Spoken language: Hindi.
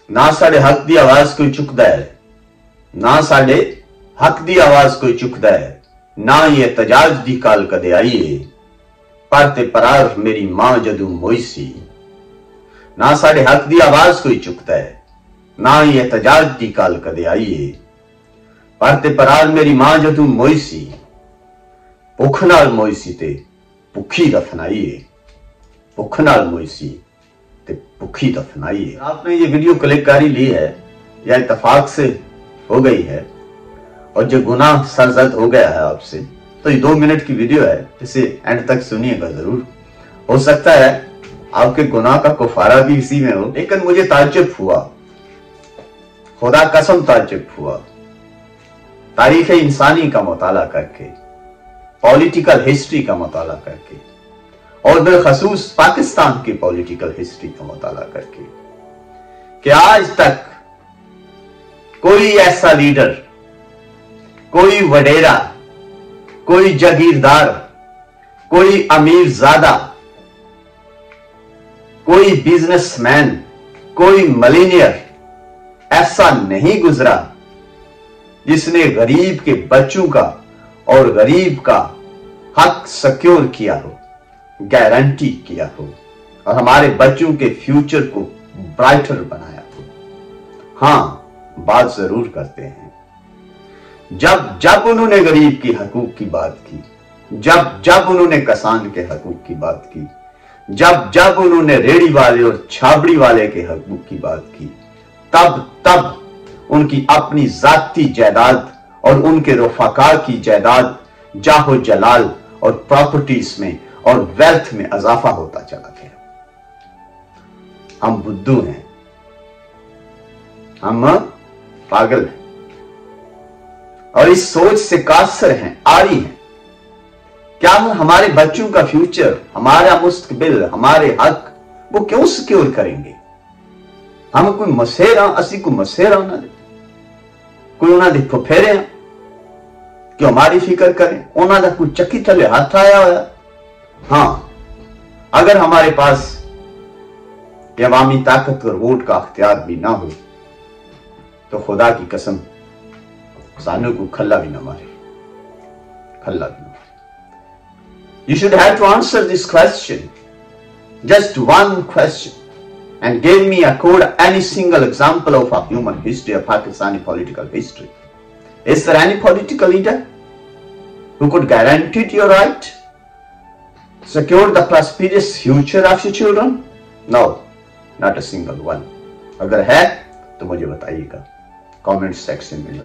ना साडे हक दी आवाज कोई चुकदा है, ना साडे हक दी आवाज कोई चुकदा है, ना ये एहतजाज दी काल कदे आई है, पर ते परार मेरी मां जदू मोई सी। ना साडे हक दी आवाज कोई चुकदा है, ना ये एहतजाज दी काल कदे आई है, पर ते परार मेरी मां जदू मोई सी। भुख नाल मोई सी ते भुखी दफनाई है, भुख नाल मोई सी ते भुखी दफनाई है। आपने ये वीडियो क्लिक कर ही ली है या इत्तेफाक से हो गई है, और जो गुनाह सरजद हो गया है आपसे, तो ये 2 मिनट की वीडियो है, इसे एंड तक सुनिएगा जरूर। हो सकता है आपके गुनाह का कुफारा भी इसी में हो, लेकिन मुझे ताज्जुब हुआ, खुदा कसम ताज्जुब हुआ, तारीख इंसानी का मुताला करके, पॉलिटिकल हिस्ट्री का मुताला करके, और बिलखसूस पाकिस्तान की पॉलिटिकल हिस्ट्री का मुताला करके, कि आज तक कोई ऐसा लीडर, कोई वडेरा, कोई जागीरदार, कोई अमीरजादा, कोई बिजनेसमैन, कोई मिलियनियर ऐसा नहीं गुजरा जिसने गरीब के बच्चों का और गरीब का हक सिक्योर किया हो, गारंटी किया हो, और हमारे बच्चों के फ्यूचर को ब्राइटर बनाया हो। हां, बात जरूर करते हैं, जब जब उन्होंने गरीब की हकूक की बात की, जब जब उन्होंने किसान के हकूक की बात की, जब जब उन्होंने रेड़ी वाले और छाबड़ी वाले के हकूक की बात की, तब तब उनकी अपनी जाती जायदाद और उनके रफाका की जायदाद, जाहो जलाल और प्रॉपर्टीज में और वेल्थ में इजाफा होता चला गया। हम बुद्धू हैं, हम पागल हैं, और इस सोच से कासर हैं, आरी हैं। क्या हम हमारे बच्चों का फ्यूचर, हमारा मुस्तकबिल, हमारे हक वो क्यों सिक्योर करेंगे? हम कोई मसेरा, असी कोई मसेरा ना दे, कोई उन्होंने फुफेरे कि हमारी फिक्र करें, उन्होंने कोई चक्की थले हाथ आया हुआ। हां, अगर हमारे पास अवामी ताकत और वोट का अख्तियार भी ना हो, तो खुदा की कसम सानू को खल्ला भी ना मारे, खल्ला भी ना मारे। You should have to answer this question, just one question, and give me a code, any single example of a human history of Pakistani political history. Is there any political leader who could guarantee your right, secure the prosperous future of your children? No, not a single one. अगर है तो मुझे बताइएगा कमेंट सेक्शन में।